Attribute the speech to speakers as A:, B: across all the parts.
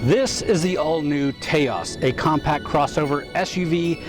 A: This is the all-new Taos, a compact crossover SUV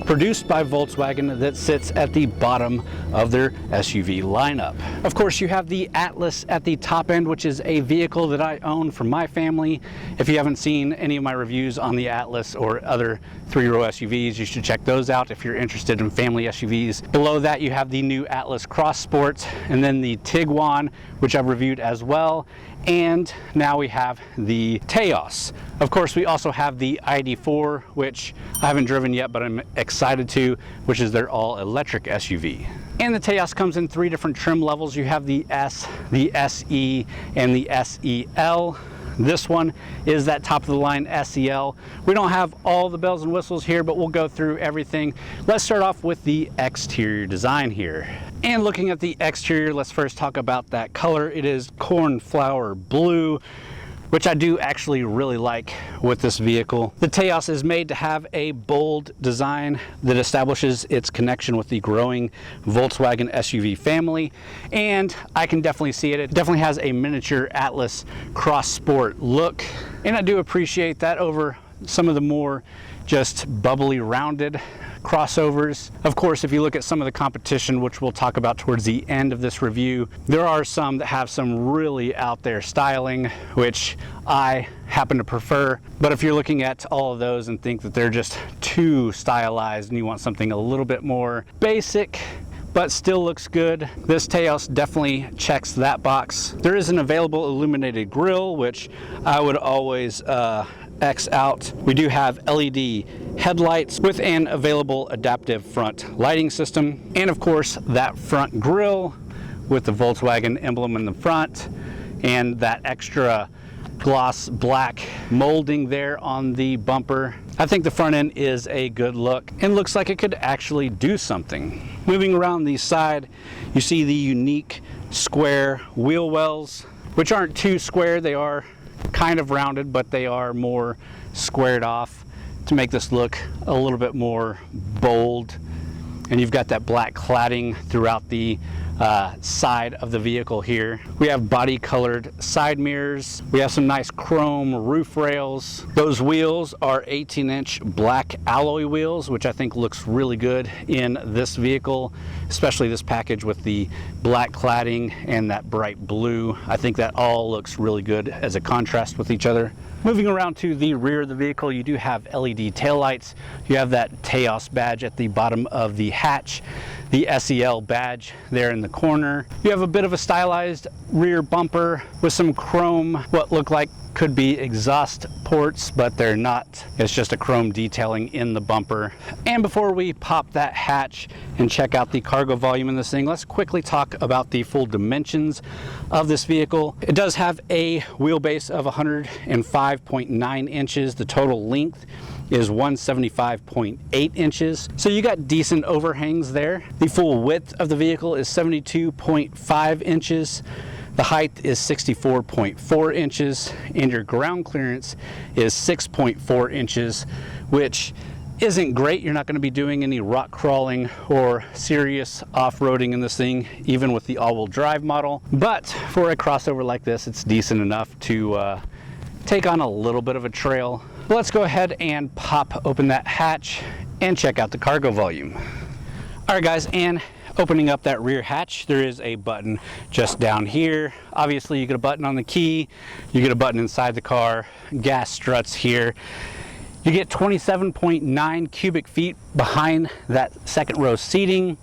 A: produced by Volkswagen that sits at the bottom of their SUV lineup. Of course, you have the Atlas at the top end, which is a vehicle that I own for my family. If you haven't seen any of my reviews on the Atlas or other three-row SUVs, you should check those out if you're interested in family SUVs. Below that, you have the new Atlas Cross Sport, and then the Tiguan, which I've reviewed as well. And now we have the Taos. Of course, we also have the ID4, which I haven't driven yet, but I'm excited to, which is their all-electric SUV. And the Taos comes in 3 different trim levels. You have the S, the SE, and the SEL. This one is that top of the line SEL. We don't have all the bells and whistles here, but we'll go through everything. Let's start off with the exterior design here. And looking at the exterior, let's first talk about that color. It is cornflower blue, which I do actually really like with this vehicle. The Taos is made to have a bold design that establishes its connection with the growing Volkswagen SUV family, and I can definitely see it. It definitely has a miniature Atlas Cross Sport look, and I do appreciate that over some of the more just bubbly rounded crossovers. Of course, if you look at some of the competition, which we'll talk about towards the end of this review, there are some that have some really out there styling, which I happen to prefer. But if you're looking at all of those and think that they're just too stylized and you want something a little bit more basic but still looks good, this Taos definitely checks that box. There is an available illuminated grille, which I would always X out. We do have LED headlights with an available adaptive front lighting system, and of course that front grille with the Volkswagen emblem in the front and that extra gloss black molding there on the bumper. I think the front end is a good look and looks like it could actually do something. Moving around the side, you see the unique square wheel wells, which aren't too square. They are kind of rounded, but they are more squared off to make this look a little bit more bold. And you've got that black cladding throughout the side of the vehicle here. We have body colored side mirrors. We have some nice chrome roof rails. Those wheels are 18-inch black alloy wheels, which I think looks really good in this vehicle, especially this package with the black cladding and that bright blue. I think that all looks really good as a contrast with each other. Moving around to the rear of the vehicle, you do have LED taillights. You have that Taos badge at the bottom of the hatch, the SEL badge there in the corner. You have a bit of a stylized rear bumper with some chrome, what look like could be exhaust ports, but they're not. It's just a chrome detailing in the bumper. And before we pop that hatch and check out the cargo volume in this thing, let's quickly talk about the full dimensions of this vehicle. It does have a wheelbase of 105.9 inches. The total length is 175.8 inches. So you got decent overhangs there. The full width of the vehicle is 72.5 inches. The height is 64.4 inches, and your ground clearance is 6.4 inches, which isn't great. You're not going to be doing any rock crawling or serious off-roading in this thing, even with the all-wheel drive model. But for a crossover like this, it's decent enough to take on a little bit of a trail. Let's go ahead and pop open that hatch and check out the cargo volume. All right, guys, and opening up that rear hatch, there is a button just down here. Obviously, you get a button on the key, you get a button inside the car, gas struts here. You get 27.9 cubic feet behind that second row seating.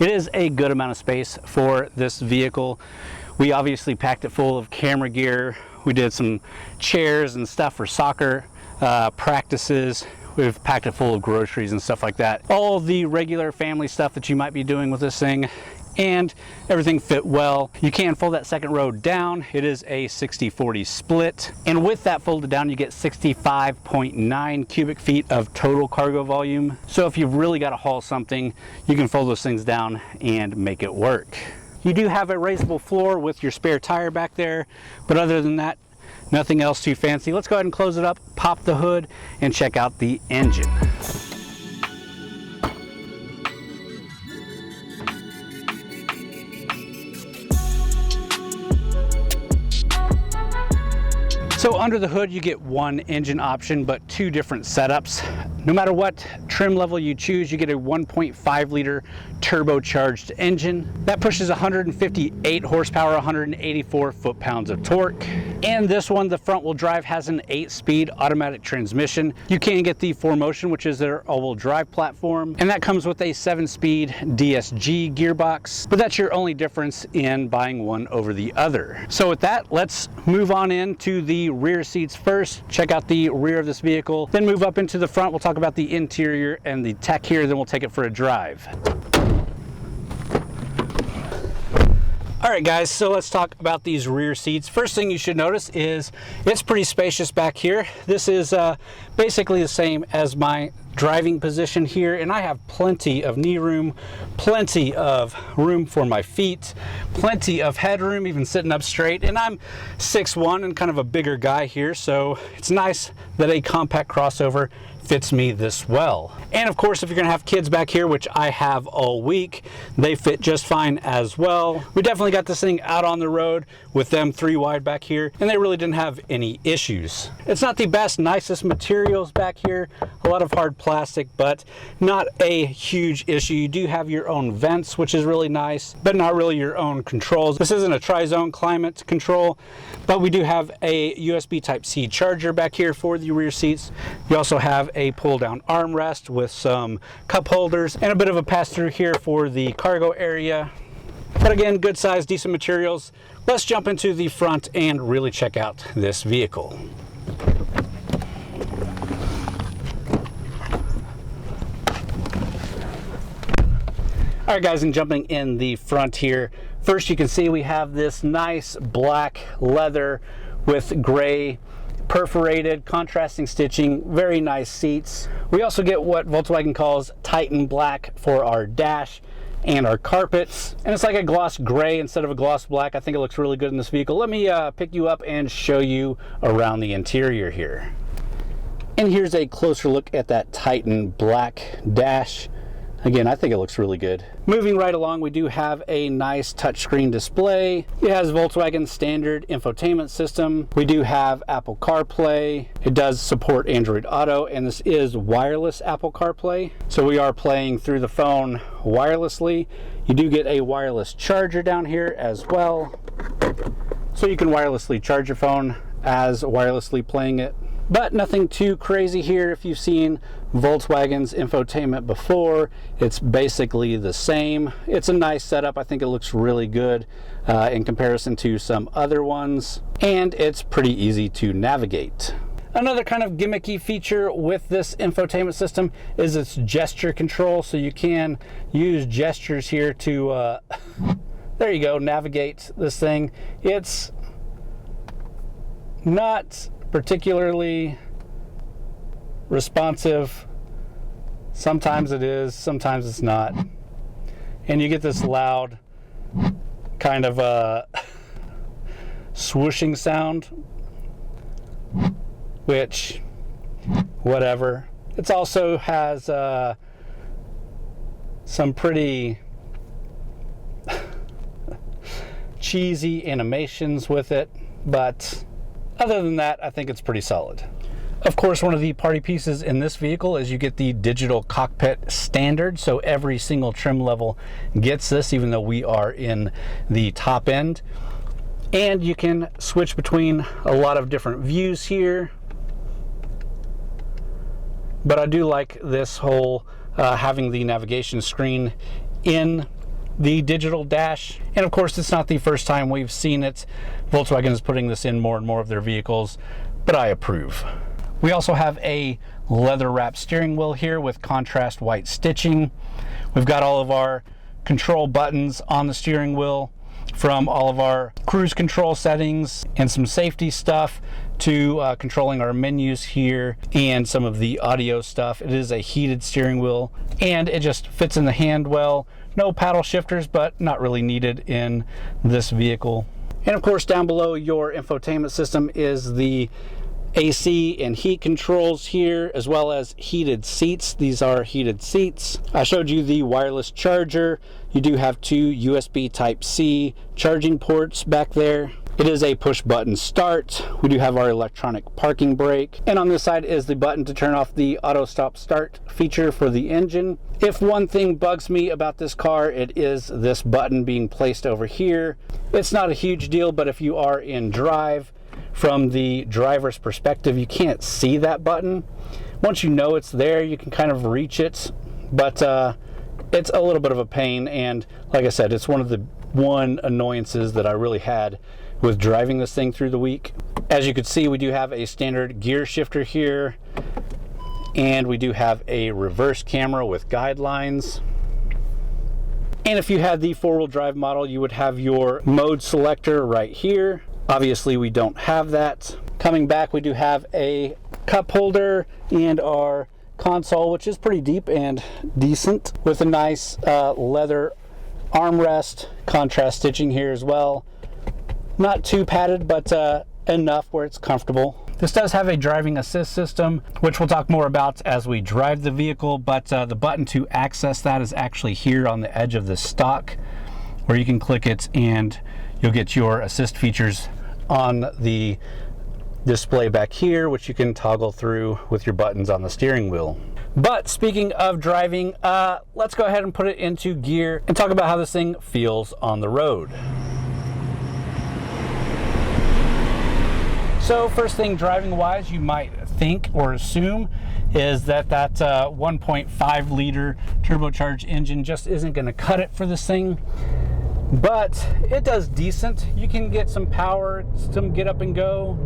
A: It is a good amount of space for this vehicle. We obviously packed it full of camera gear. We did some chairs and stuff for soccer practices. We've packed it full of groceries and stuff like that. All the regular family stuff that you might be doing with this thing, and everything fit well. You can fold that second row down. It is a 60-40 split. And with that folded down, you get 65.9 cubic feet of total cargo volume. So if you've really got to haul something, you can fold those things down and make it work. You do have a raisable floor with your spare tire back there, but other than that, nothing else too fancy. Let's go ahead and close it up, pop the hood, and check out the engine. So under the hood, you get one engine option, but two different setups. No matter what trim level you choose, you get a 1.5 liter turbocharged engine that pushes 158 horsepower, 184 foot-pounds of torque. And this one, the front wheel drive, has an 8-speed automatic transmission. You can get the 4Motion, which is their all-wheel drive platform, and that comes with a 7-speed DSG gearbox, but that's your only difference in buying one over the other. So with that, let's move on into the rear seats first, check out the rear of this vehicle, then move up into the front. We'll talk about the interior and the tech here, then we'll take it for a drive. All right guys, so let's talk about these rear seats. First thing you should notice is it's pretty spacious back here. This is basically the same as my driving position here, and I have plenty of knee room, plenty of room for my feet, plenty of headroom, even sitting up straight. And I'm 6'1" and kind of a bigger guy here, so it's nice that a compact crossover fits me this well. And of course, if you're gonna have kids back here, which I have all week, they fit just fine as well. We definitely got this thing out on the road with them 3 wide back here, and they really didn't have any issues. It's not the best, nicest materials back here, a lot of hard plastic, but not a huge issue. You do have your own vents, which is really nice, but not really your own controls. This isn't a tri-zone climate control, but we do have a USB Type-C charger back here for the rear seats. You also have a pull-down armrest with some cup holders and a bit of a pass-through here for the cargo area. But again, good size, decent materials. Let's jump into the front and really check out this vehicle. All right guys, and jumping in the front here, first you can see we have this nice black leather with gray perforated contrasting stitching, very nice seats. We also get what Volkswagen calls Titan Black for our dash and our carpets, and it's like a gloss gray instead of a gloss black. I think it looks really good in this vehicle. Let me pick you up and show you around the interior here. And here's a closer look at that Titan Black dash. Again, I think it looks really good. Moving right along, we do have a nice touchscreen display. It has Volkswagen standard infotainment system. We do have Apple CarPlay. It does support Android Auto, and this is wireless Apple CarPlay. So we are playing through the phone wirelessly. You do get a wireless charger down here as well. So you can wirelessly charge your phone as wirelessly playing it. But nothing too crazy here. If you've seen Volkswagen's infotainment before, it's basically the same. It's a nice setup. I think it looks really good in comparison to some other ones, and it's pretty easy to navigate. Another kind of gimmicky feature with this infotainment system is its gesture control. So you can use gestures here to, there you go, navigate this thing. It's not particularly responsive. Sometimes it is, sometimes it's not. And you get this loud kind of a swooshing sound, which, whatever. It also has some pretty cheesy animations with it, but other than that, I think it's pretty solid. Of course, one of the party pieces in this vehicle is you get the digital cockpit standard. So every single trim level gets this, even though we are in the top end. And you can switch between a lot of different views here. But I do like this whole having the navigation screen in the digital dash. And of course, it's not the first time we've seen it. Volkswagen is putting this in more and more of their vehicles, but I approve. We also have a leather wrapped steering wheel here with contrast white stitching. We've got all of our control buttons on the steering wheel, from all of our cruise control settings and some safety stuff to controlling our menus here and some of the audio stuff. It is a heated steering wheel and it just fits in the hand well. No paddle shifters, but not really needed in this vehicle. And of course, down below your infotainment system is the AC and heat controls here, as well as heated seats. These are heated seats. I showed you the wireless charger. You do have two USB Type-C charging ports back there. It is a push button start. We do have our electronic parking brake. And on this side is the button to turn off the auto stop start feature for the engine. If one thing bugs me about this car, it is this button being placed over here. It's not a huge deal, but if you are in drive, from the driver's perspective, you can't see that button. Once you know it's there, you can kind of reach it, but it's a little bit of a pain. And like I said, it's one of the annoyances that I really had with driving this thing through the week. As you can see, we do have a standard gear shifter here, and we do have a reverse camera with guidelines. And if you had the four-wheel drive model, you would have your mode selector right here. Obviously, we don't have that. Coming back, we do have a cup holder and our console, which is pretty deep and decent, with a nice leather armrest, contrast stitching here as well. Not too padded, but enough where it's comfortable. This does have a driving assist system, which we'll talk more about as we drive the vehicle, but the button to access that is actually here on the edge of the stock, where you can click it and you'll get your assist features on the display back here, which you can toggle through with your buttons on the steering wheel. But speaking of driving, let's go ahead and put it into gear and talk about how this thing feels on the road. So first thing, driving wise, you might think or assume is that 1.5 liter turbocharged engine just isn't going to cut it for this thing, but it does decent. You can get some power, some get up and go.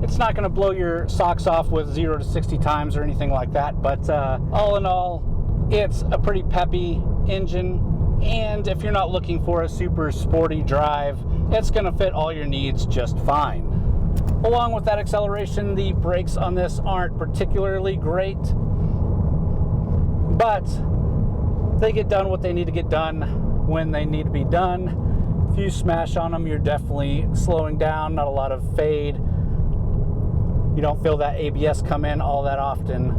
A: It's not going to blow your socks off with 0 to 60 times or anything like that, but all in all, it's a pretty peppy engine. And if you're not looking for a super sporty drive, it's going to fit all your needs just fine. Along with that acceleration, the brakes on this aren't particularly great, but they get done what they need to get done when they need to be done. If you smash on them, you're definitely slowing down, not a lot of fade. You don't feel that ABS come in all that often.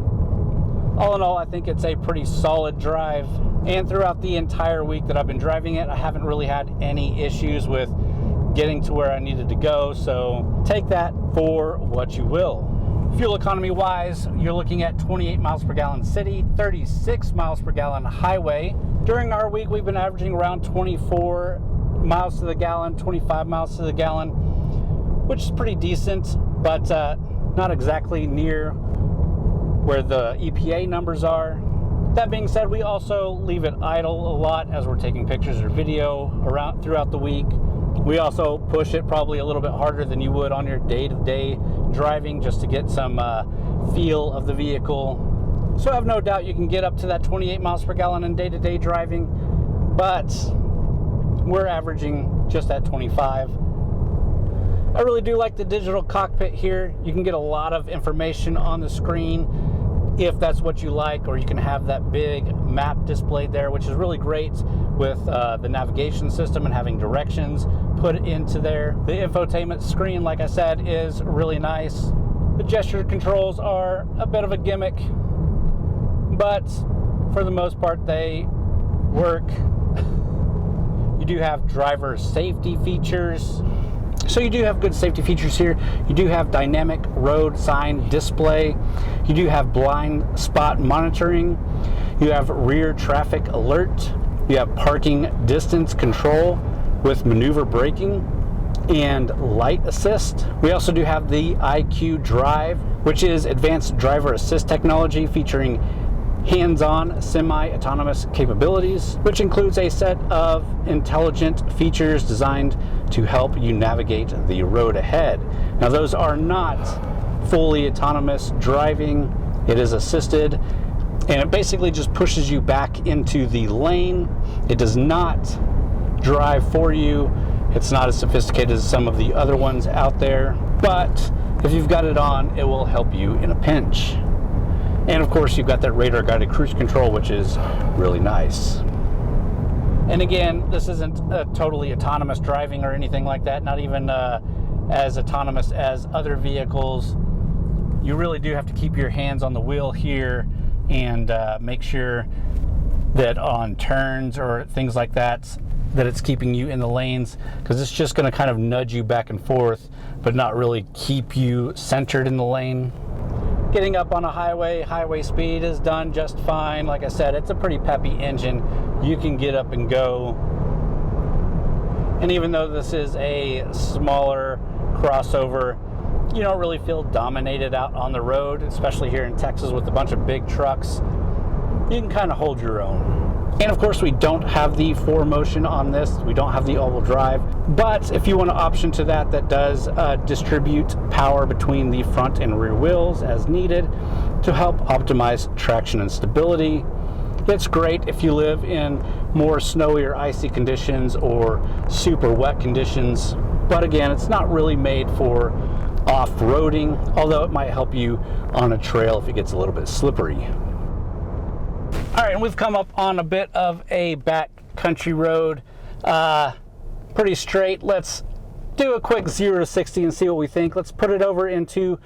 A: All in all, I think it's a pretty solid drive. And throughout the entire week that I've been driving it, I haven't really had any issues with getting to where I needed to go. So take that for what you will. Fuel economy wise, you're looking at 28 miles per gallon city, 36 miles per gallon highway. During our week, we've been averaging around 24 miles to the gallon, 25 miles to the gallon, which is pretty decent, but not exactly near where the EPA numbers are. That being said, we also leave it idle a lot as we're taking pictures or video around throughout the week. We also push it probably a little bit harder than you would on your day-to-day driving, just to get some feel of the vehicle. So I have no doubt you can get up to that 28 miles per gallon in day-to-day driving, but we're averaging just at 25. I really do like the digital cockpit here. You can get a lot of information on the screen if that's what you like, or you can have that big map displayed there, which is really great with the navigation system and having directions put into there. The infotainment screen, like I said, is really nice. The gesture controls are a bit of a gimmick, but for the most part they work. You do have driver safety features. So you do have good safety features here. You do have dynamic road sign display. You do have blind spot monitoring. You have rear traffic alert. You have parking distance control with maneuver braking and light assist. We also do have the IQ Drive, which is advanced driver assist technology featuring hands-on semi-autonomous capabilities, which includes a set of intelligent features designed to help you navigate the road ahead. Now, those are not fully autonomous driving. It is assisted, and it basically just pushes you back into the lane. It does not drive for you. It's not as sophisticated as some of the other ones out there, but if you've got it on, it will help you in a pinch. And of course, you've got that radar guided cruise control, which is really nice. And again, this isn't totally autonomous driving or anything like that, not even as autonomous as other vehicles. You really do have to keep your hands on the wheel here and make sure that on turns or things like that, that it's keeping you in the lanes, because it's just going to kind of nudge you back and forth, but not really keep you centered in the lane. Getting up on a highway speed is done just fine. Like I said, it's a pretty peppy engine. You can get up and go. And even though this is a smaller crossover, you don't really feel dominated out on the road, especially here in Texas with a bunch of big trucks. You can kind of hold your own. And of course, we don't have the 4Motion on this. We don't have the all-wheel drive. But if you want an option to that does distribute power between the front and rear wheels as needed to help optimize traction and stability. It's great if you live in more snowy or icy conditions or super wet conditions. But again, it's not really made for off-roading, although it might help you on a trail if it gets a little bit slippery. All right, and we've come up on a bit of a back country road, pretty straight. Let's do a quick 0 to 60 and see what we think. Let's put it over into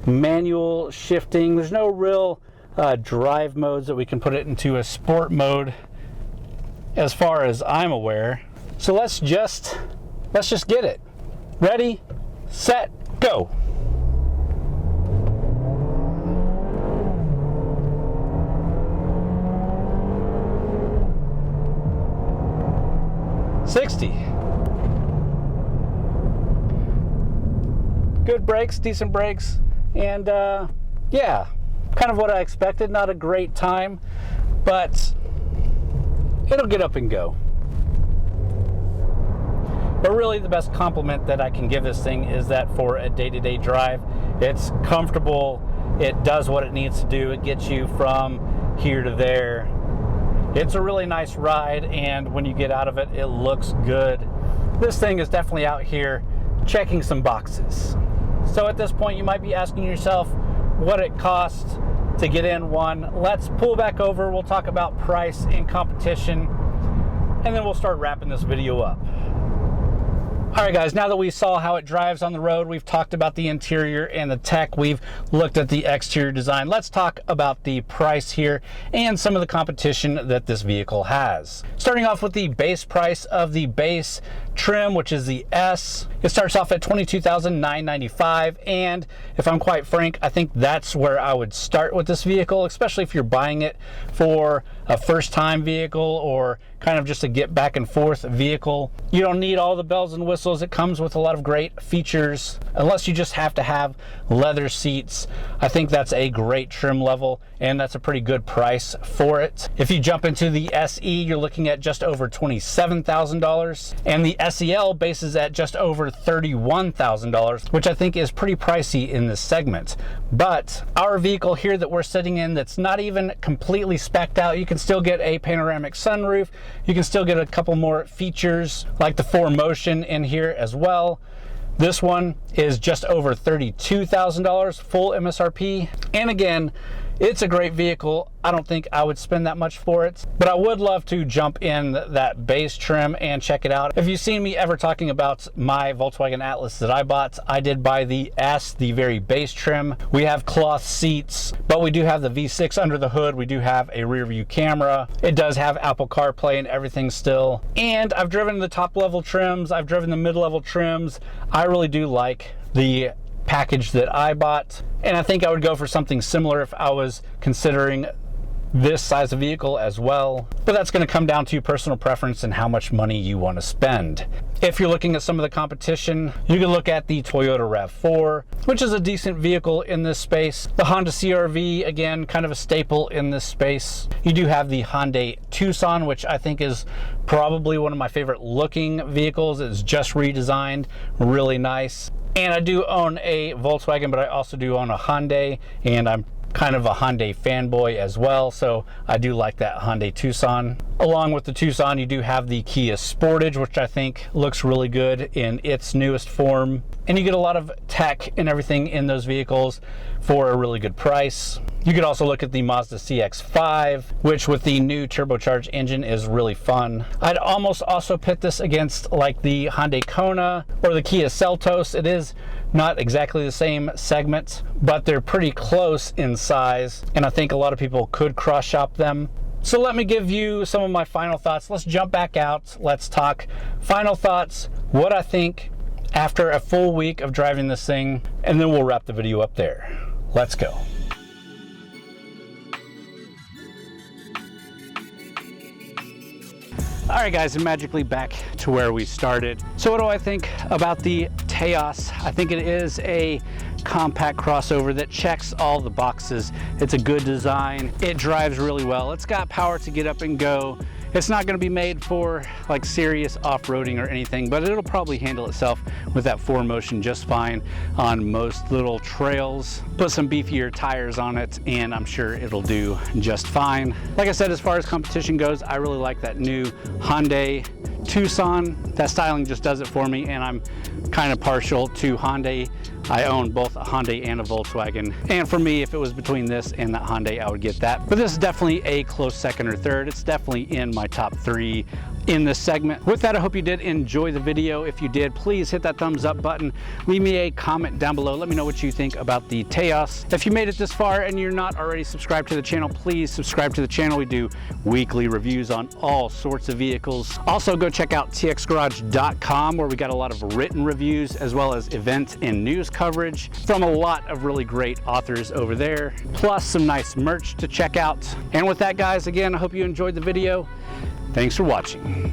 A: manual shifting. There's no real drive modes that we can put it into a sport mode as far as I'm aware. So let's just get it. Ready, set, go. Good brakes, decent brakes, and yeah, kind of what I expected. Not a great time, but it'll get up and go. But really the best compliment that I can give this thing is that for a day-to-day drive, it's comfortable, it does what it needs to do, it gets you from here to there. It's a really nice ride, and when you get out of it, it looks good. This thing is definitely out here checking some boxes. So at this point, you might be asking yourself what it costs to get in one. Let's pull back over. We'll talk about price and competition, and then we'll start wrapping this video up. All right, guys, now that we saw how it drives on the road, we've talked about the interior and the tech, we've looked at the exterior design. Let's talk about the price here and some of the competition that this vehicle has. Starting off with the base price of the base trim, which is the S. It starts off at $22,995, and if I'm quite frank, I think that's where I would start with this vehicle, especially if you're buying it for a first-time vehicle or kind of just a get back and forth vehicle. You don't need all the bells and whistles. It comes with a lot of great features, unless you just have to have leather seats. I think that's a great trim level, and that's a pretty good price for it. If you jump into the SE, you're looking at just over $27,000, and the SEL bases at just over $31,000, which I think is pretty pricey in this segment. But our vehicle here that we're sitting in, that's not even completely spec'd out, you can still get a panoramic sunroof, you can still get a couple more features like the 4Motion in here as well. This one is just over $32,000 full MSRP, and again, it's a great vehicle. I don't think I would spend that much for it, but I would love to jump in that base trim and check it out. If you've seen me ever talking about my Volkswagen Atlas that I bought, I did buy the S, the very base trim. We have cloth seats, but we do have the V6 under the hood. We do have a rear view camera. It does have Apple CarPlay and everything still. And I've driven the top level trims. I've driven the mid-level trims. I really do like the package that I bought, and I think I would go for something similar if I was considering this size of vehicle as well. But that's going to come down to personal preference and how much money you want to spend. If you're looking at some of the competition, you can look at the Toyota RAV4, which is a decent vehicle in this space. The Honda CR-V, again, kind of a staple in this space. You do have the Hyundai Tucson, which I think is probably one of my favorite looking vehicles. It's just redesigned, really nice. And I do own a Volkswagen, but I also do own a Hyundai, and I'm kind of a Hyundai fanboy as well, so I do like that Hyundai Tucson. Along with the Tucson, you do have the Kia Sportage, which I think looks really good in its newest form. And you get a lot of tech and everything in those vehicles for a really good price. You could also look at the Mazda CX-5, which with the new turbocharged engine is really fun. I'd almost also pit this against like the Hyundai Kona or the Kia Seltos. It is not exactly the same segment, but they're pretty close in size, and I think a lot of people could cross shop them. So let me give you some of my final thoughts. Let's jump back out. Let's talk final thoughts, what I think after a full week of driving this thing, and then we'll wrap the video up there. Let's go. All right guys, and magically back to where we started. So what do I think about the Taos? I think it is a compact crossover that checks all the boxes. It's a good design. It drives really well. It's got power to get up and go. It's not going to be made for like serious off-roading or anything, but it'll probably handle itself with that 4Motion just fine on most little trails. Put some beefier tires on it and I'm sure it'll do just fine. Like I said, as far as competition goes, I really like that new Hyundai Tucson. That styling just does it for me, and I'm kind of partial to Hyundai. I own both a Hyundai and a Volkswagen, and for me, if it was between this and that Hyundai, I would get that. But this is definitely a close second or third. It's definitely in my top 3 in this segment. With that, I hope you did enjoy the video. If you did, please hit that thumbs up button. Leave me a comment down below. Let me know what you think about the Taos. If you made it this far and you're not already subscribed to the channel, please subscribe to the channel. We do weekly reviews on all sorts of vehicles. Also, go check out TXGARAGE.com, where we got a lot of written reviews as well as event and news coverage from a lot of really great authors over there, plus some nice merch to check out. And with that, guys, again, I hope you enjoyed the video. Thanks for watching.